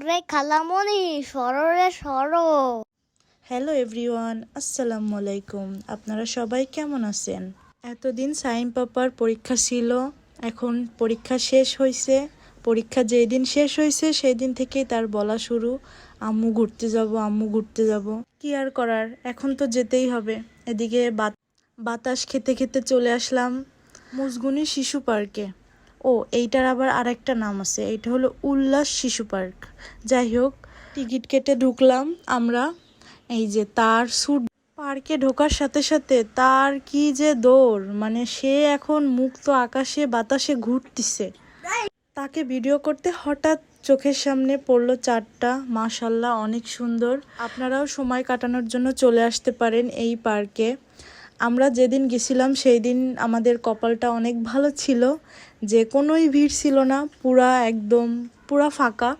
ওরে খালামণি সরো রে সরো। হ্যালো এভরিওয়ান, আসসালামু আলাইকুম। আপনারা সবাই কেমন আছেন? এতদিন সাইম পাপার পরীক্ষা ছিল, এখন পরীক্ষা শেষ হয়েছে। পরীক্ষা যেই দিন শেষ হয়েছে সেই দিন থেকেই তার বলা শুরু, আম্মু ঘুরতে যাব, আম্মু ঘুরতে যাব। কি আর করার, এখন তো যেতেই হবে। এদিকে বাতাস খেতে খেতে চলে আসলাম মুজগুনি শিশু পার্কে। ও, এইটার আবার আরেকটা নাম আছে, এইটা হলো উল্লাস শিশু পার্ক। যাই হোক, টিকিট কেটে ঢুকলাম আমরা। এই যে তার স্যুট, পার্কে ঢোকার সাথে সাথে তার কি যে দৌড়, মানে সে এখন মুক্ত আকাশে বাতাসে ঘুরতিছে। তাকে ভিডিও করতে হঠাৎ চোখের সামনে পড়লো চাঁদটা, মাশাল্লাহ অনেক সুন্দর। আপনারাও সময় কাটানোর জন্য চলে আসতে পারেন এই পার্কে। আমরা যেদিন গেছিলাম সেই দিন আমাদের কপালটা অনেক ভালো ছিল, যে কোনোই ভিড় ছিল না, পুরা ফাঁকা।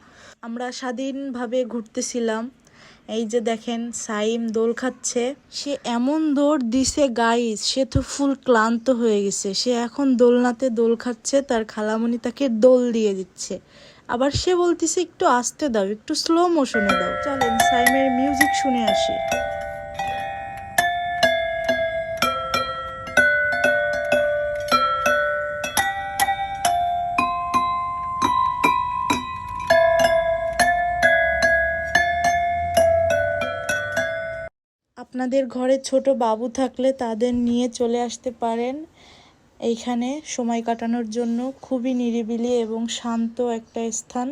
আমরা স্বাধীনভাবে ঘুরতেছিলাম। এই যে দেখেন সাইম দোল খাচ্ছে, সে এমন দৌড় দিছে গাইস, সে তো ফুল ক্লান্ত হয়ে গেছে। সে এখন দোলনাতে দোল খাচ্ছে, তার খালামণি তাকে দোল দিয়ে দিচ্ছে। আবার সে বলতেছে একটু আস্তে দাও, একটু স্লো মোশনে দাও। চলেন সাইমের মিউজিক শুনে আসি। আপনাদের ঘরে ছোট বাবু থাকলে তাদের নিয়ে চলে আসতে পারেন এইখানে সময় কাটানোর জন্য। খুবই নিরিবিলি এবং শান্ত একটা স্থান।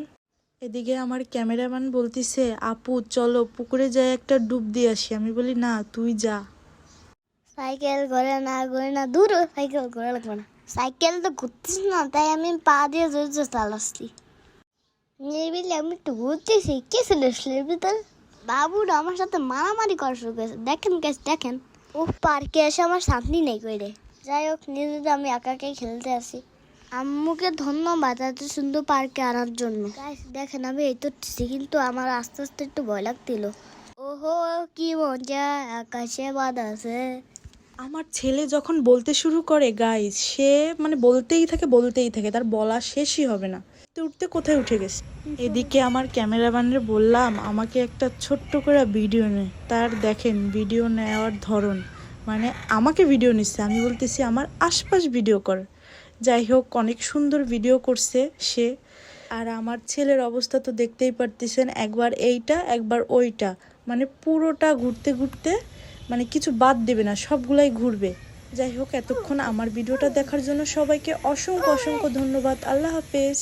এদিকে আমার ক্যামেরাম্যান বলতিছে, আপু চলো পুকুরে যাই একটা ডুব দিয়ে আসি। আমি বলি না, তুই যা। সাইকেল ঘরে না দূর, সাইকেল ঘোরা লাগবে না। সাইকেল তো ঘুরতেছি না, তাই আমি পা দিয়ে জোর জোর চালাচ্ছি। নিরিবিলি আমি একটু ঘুরতেছি, কে ছিল ভিতরে? বাবুরা আমার সাথে মারামারি করা শুরু করেছে। দেখেন গাইস দেখেন, ও পার্কে এসে আমার শান্তি নেই কইরে। যাই হোক, নিজে আমি একাকে খেলতে আসি। আম্মুকে ধন্যবাদ এত সুন্দর পার্কে আনার জন্য। গাইস দেখেন, আমি এই তো কিন্তু আমার আস্তে আস্তে একটু ভয় লাগছিল। ওহো কি মজা, আকাশে বাতাসে। আমার ছেলে যখন বলতে শুরু করে গাইস, সে মানে বলতেই থাকে, তার বলা শেষই হবে না। উঠতে কোথায় উঠে গেছে। এদিকে আমার ক্যামেরাম্যানের বললাম আমাকে একটা ছোট্ট করে ভিডিও নে। তার দেখেন ভিডিও নেওয়ার ধরন, মানে আমাকে ভিডিও নিচ্ছে, আমি বলতেছি আমার আশপাশ ভিডিও কর। যাই হোক, অনেক সুন্দর ভিডিও করছে সে। আর আমার ছেলের অবস্থা তো দেখতেই পারতেছেন, একবার এইটা একবার ওইটা, মানে পুরোটা ঘুরতে ঘুরতে মানে কিছু বাদ দেবে না, সবগুলাই ঘুরবে। যাই হোক, এতক্ষণ আমার ভিডিওটা দেখার জন্য সবাইকে অসংখ্য অসংখ্য ধন্যবাদ। আল্লাহ হাফেজ।